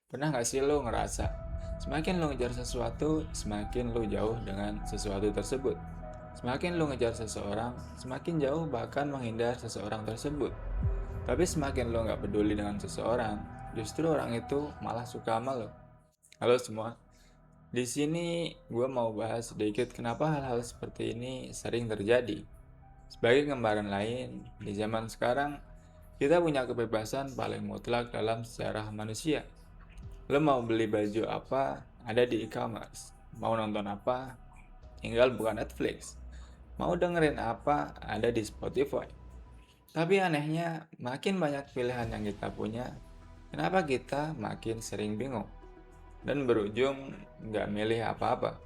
Pernah gak sih lo ngerasa, semakin lo ngejar sesuatu, semakin lo jauh dengan sesuatu tersebut. Semakin lo ngejar seseorang, semakin jauh bahkan menghindar seseorang tersebut. Tapi semakin lo gak peduli dengan seseorang, justru orang itu malah suka sama lo. Halo semua, di sini gue mau bahas sedikit kenapa hal-hal seperti ini sering terjadi. Sebagai gambaran lain, di zaman sekarang, kita punya kebebasan paling mutlak dalam sejarah manusia. Lo mau beli baju apa, ada di e-commerce. Mau nonton apa, tinggal buka Netflix. Mau dengerin apa, ada di Spotify. Tapi anehnya, makin banyak pilihan yang kita punya, kenapa kita makin sering bingung? Dan berujung nggak milih apa-apa.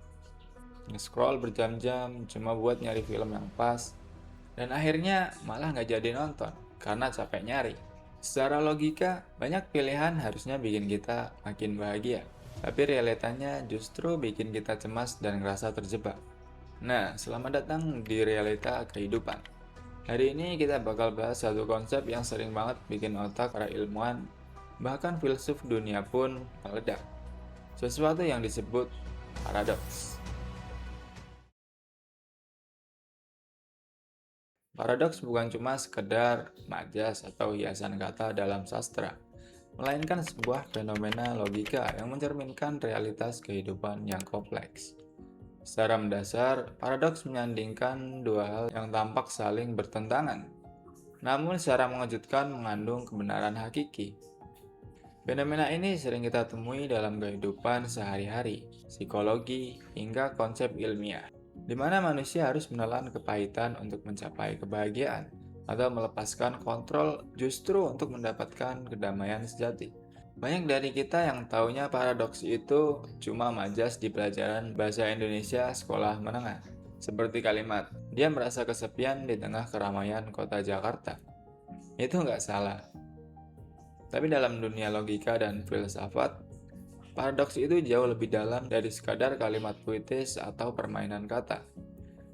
Nge-scroll berjam-jam cuma buat nyari film yang pas, dan akhirnya malah nggak jadi nonton, karena capek nyari. Secara logika, banyak pilihan harusnya bikin kita makin bahagia. Tapi realitanya justru bikin kita cemas dan ngerasa terjebak. Nah, selamat datang di realita kehidupan. Hari ini kita bakal bahas satu konsep yang sering banget bikin otak para ilmuwan, bahkan filsuf dunia pun meledak. Sesuatu yang disebut paradoks. Paradoks bukan cuma sekedar majas atau hiasan kata dalam sastra, melainkan sebuah fenomena logika yang mencerminkan realitas kehidupan yang kompleks. Secara mendasar, paradoks menyandingkan dua hal yang tampak saling bertentangan, namun secara mengejutkan mengandung kebenaran hakiki. Fenomena ini sering kita temui dalam kehidupan sehari-hari, psikologi, hingga konsep ilmiah, di mana manusia harus menelan kepahitan untuk mencapai kebahagiaan, atau melepaskan kontrol justru untuk mendapatkan kedamaian sejati. Banyak dari kita yang taunya paradoks itu cuma majas di pelajaran bahasa Indonesia sekolah menengah. Seperti kalimat, dia merasa kesepian di tengah keramaian kota Jakarta. Itu nggak salah. Tapi dalam dunia logika dan filsafat, paradoks itu jauh lebih dalam dari sekadar kalimat puitis atau permainan kata.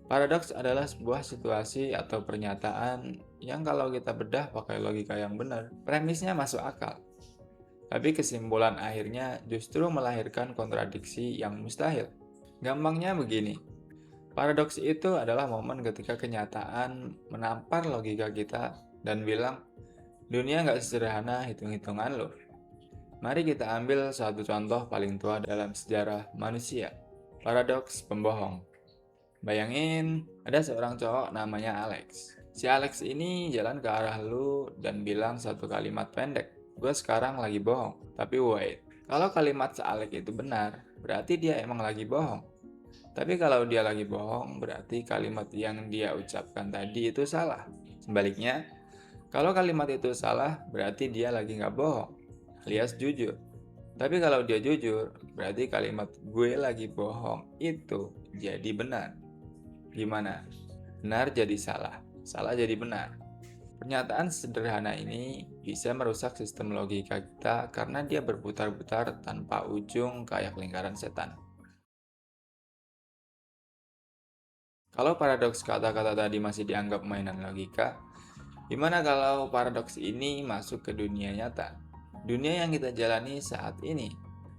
Paradoks adalah sebuah situasi atau pernyataan yang kalau kita bedah pakai logika yang benar, premisnya masuk akal. Tapi kesimpulan akhirnya justru melahirkan kontradiksi yang mustahil. Gampangnya begini, paradoks itu adalah momen ketika kenyataan menampar logika kita dan bilang, dunia nggak sesederhana hitung-hitungan loh. Mari kita ambil satu contoh paling tua dalam sejarah manusia, paradoks pembohong. Bayangin, ada seorang cowok namanya Alex. Si Alex ini jalan ke arah lu dan bilang satu kalimat pendek. Gue sekarang lagi bohong. Tapi wait, kalau kalimat si Alex itu benar, berarti dia emang lagi bohong. Tapi kalau dia lagi bohong, berarti kalimat yang dia ucapkan tadi itu salah. Sebaliknya, kalau kalimat itu salah, berarti dia lagi nggak bohong, alias jujur. Tapi kalau dia jujur, berarti kalimat gue lagi bohong itu jadi benar. Gimana? Benar jadi salah, salah jadi benar. Pernyataan sederhana ini bisa merusak sistem logika kita karena dia berputar-putar tanpa ujung kayak lingkaran setan. Kalau paradoks kata-kata tadi masih dianggap mainan logika, gimana kalau paradoks ini masuk ke dunia nyata? Dunia yang kita jalani saat ini,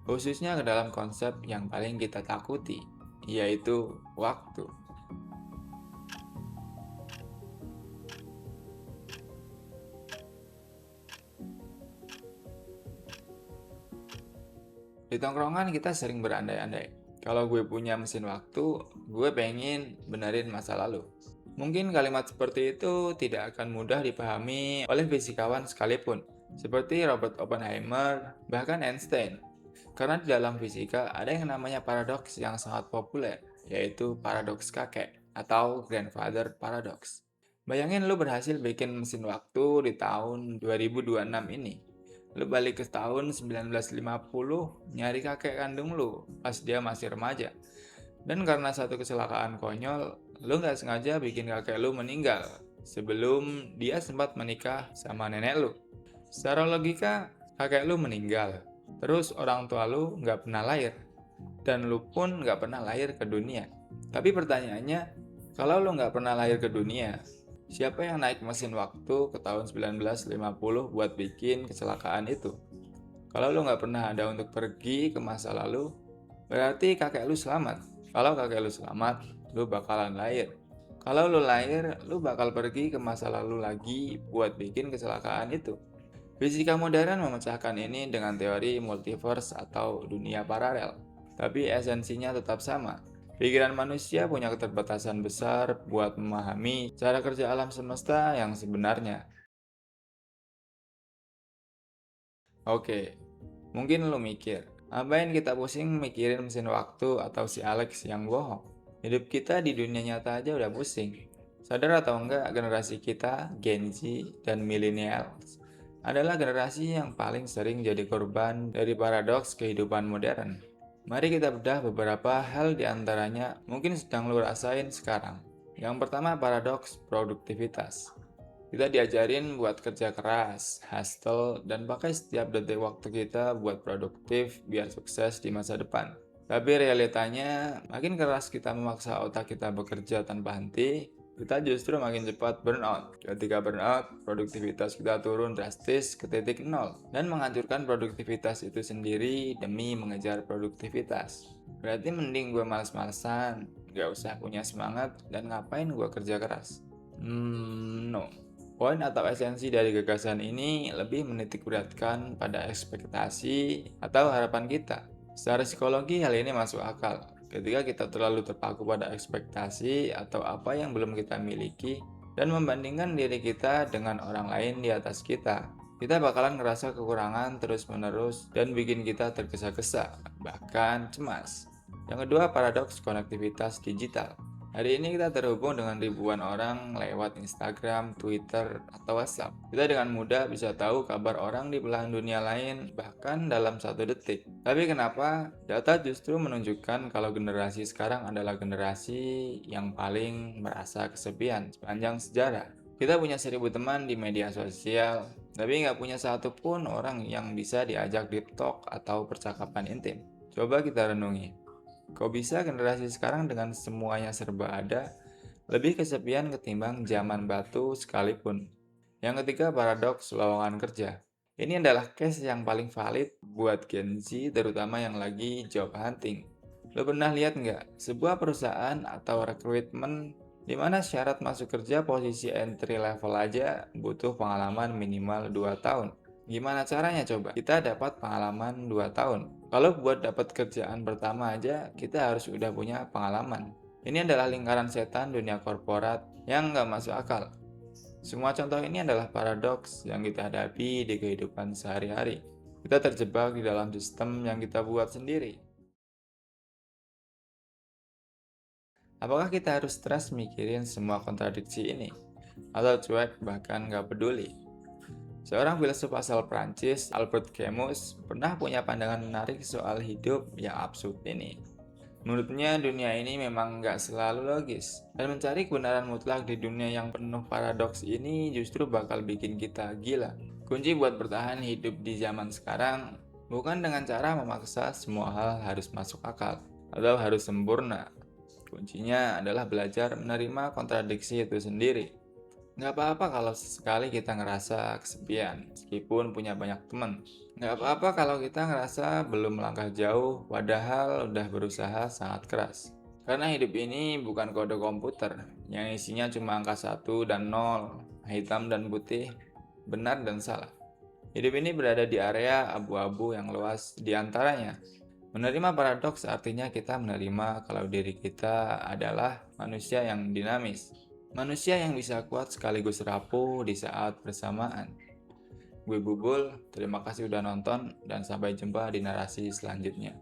khususnya ke dalam konsep yang paling kita takuti, yaitu waktu. Di tongkrongan kita sering berandai-andai. Kalau gue punya mesin waktu, gue pengen benerin masa lalu. Mungkin kalimat seperti itu tidak akan mudah dipahami oleh fisikawan sekalipun, seperti Robert Oppenheimer, bahkan Einstein. Karena di dalam fisika ada yang namanya paradoks yang sangat populer, yaitu paradoks kakek atau grandfather paradox. Bayangin lu berhasil bikin mesin waktu di tahun 2026 ini. Lu balik ke tahun 1950, nyari kakek kandung lu pas dia masih remaja. Dan karena satu kecelakaan konyol, lu nggak sengaja bikin kakek lu meninggal sebelum dia sempat menikah sama nenek lu. Secara logika, kakek lu meninggal, terus orang tua lu nggak pernah lahir, dan lu pun nggak pernah lahir ke dunia. Tapi pertanyaannya, kalau lu nggak pernah lahir ke dunia, siapa yang naik mesin waktu ke tahun 1950 buat bikin kecelakaan itu? Kalau lu nggak pernah ada untuk pergi ke masa lalu, berarti kakek lu selamat. Kalau kakek lu selamat, lu bakalan lahir. Kalau lu lahir, lu bakal pergi ke masa lalu lagi buat bikin kecelakaan itu. Fisika modern memecahkan ini dengan teori multiverse atau dunia paralel. Tapi esensinya tetap sama. Pikiran manusia punya keterbatasan besar buat memahami cara kerja alam semesta yang sebenarnya. Oke, mungkin lu mikir, ngapain kita pusing mikirin mesin waktu atau si Alex yang bohong? Hidup kita di dunia nyata aja udah pusing. Sadar atau enggak, generasi kita, Gen Z, dan Millennials, adalah generasi yang paling sering jadi korban dari paradoks kehidupan modern. Mari kita bedah beberapa hal di antaranya mungkin sedang lu rasain sekarang. Yang pertama, paradoks produktivitas. Kita diajarin buat kerja keras, hustle, dan pakai setiap detik waktu kita buat produktif biar sukses di masa depan. Tapi realitanya, makin keras kita memaksa otak kita bekerja tanpa henti, kita justru makin cepat burnout. Ketika burnout, produktivitas kita turun drastis ke titik nol dan menghancurkan produktivitas itu sendiri demi mengejar produktivitas. Berarti mending gue males-malesan, gak usah punya semangat, dan ngapain gue kerja keras? No. Poin atau esensi dari gagasan ini lebih menitikberatkan pada ekspektasi atau harapan kita. Secara psikologi, hal ini masuk akal. Ketika kita terlalu terpaku pada ekspektasi atau apa yang belum kita miliki dan membandingkan diri kita dengan orang lain di atas kita, kita bakalan ngerasa kekurangan terus-menerus dan bikin kita tergesa-gesa, bahkan cemas. Yang kedua, paradoks konektivitas digital. Hari ini kita terhubung dengan ribuan orang lewat Instagram, Twitter, atau WhatsApp. Kita dengan mudah bisa tahu kabar orang di belahan dunia lain, bahkan dalam 1 detik. Tapi kenapa data justru menunjukkan kalau generasi sekarang adalah generasi yang paling merasa kesepian sepanjang sejarah? Kita punya 1.000 teman di media sosial, tapi nggak punya satupun orang yang bisa diajak deep talk atau percakapan intim. Coba kita renungi. Kok bisa generasi sekarang dengan semuanya serba ada, lebih kesepian ketimbang zaman batu sekalipun? Yang ketiga, paradoks lowongan kerja. Ini adalah case yang paling valid buat Gen Z, terutama yang lagi job hunting. Lo pernah lihat nggak sebuah perusahaan atau rekrutmen di mana syarat masuk kerja posisi entry level aja butuh pengalaman minimal 2 tahun? Gimana caranya coba? Kita dapat pengalaman 2 tahun. Kalau buat dapat kerjaan pertama aja, kita harus udah punya pengalaman. Ini adalah lingkaran setan dunia korporat yang nggak masuk akal. Semua contoh ini adalah paradoks yang kita hadapi di kehidupan sehari-hari. Kita terjebak di dalam sistem yang kita buat sendiri. Apakah kita harus stres mikirin semua kontradiksi ini? Atau cuek bahkan nggak peduli? Seorang filsuf asal Prancis, Albert Camus, pernah punya pandangan menarik soal hidup yang absurd ini. Menurutnya, dunia ini memang nggak selalu logis, dan mencari kebenaran mutlak di dunia yang penuh paradoks ini justru bakal bikin kita gila. Kunci buat bertahan hidup di zaman sekarang bukan dengan cara memaksa semua hal harus masuk akal atau harus sempurna. Kuncinya adalah belajar menerima kontradiksi itu sendiri. Nggak apa-apa kalau sesekali kita ngerasa kesepian, meskipun punya banyak teman. Nggak apa-apa kalau kita ngerasa belum melangkah jauh, padahal udah berusaha sangat keras. Karena hidup ini bukan kode komputer, yang isinya cuma angka 1 dan 0, hitam dan putih, benar dan salah. Hidup ini berada di area abu-abu yang luas di antaranya. Menerima paradoks artinya kita menerima kalau diri kita adalah manusia yang dinamis. Manusia yang bisa kuat sekaligus rapuh di saat bersamaan. Gue Bubul, terima kasih udah nonton dan sampai jumpa di narasi selanjutnya.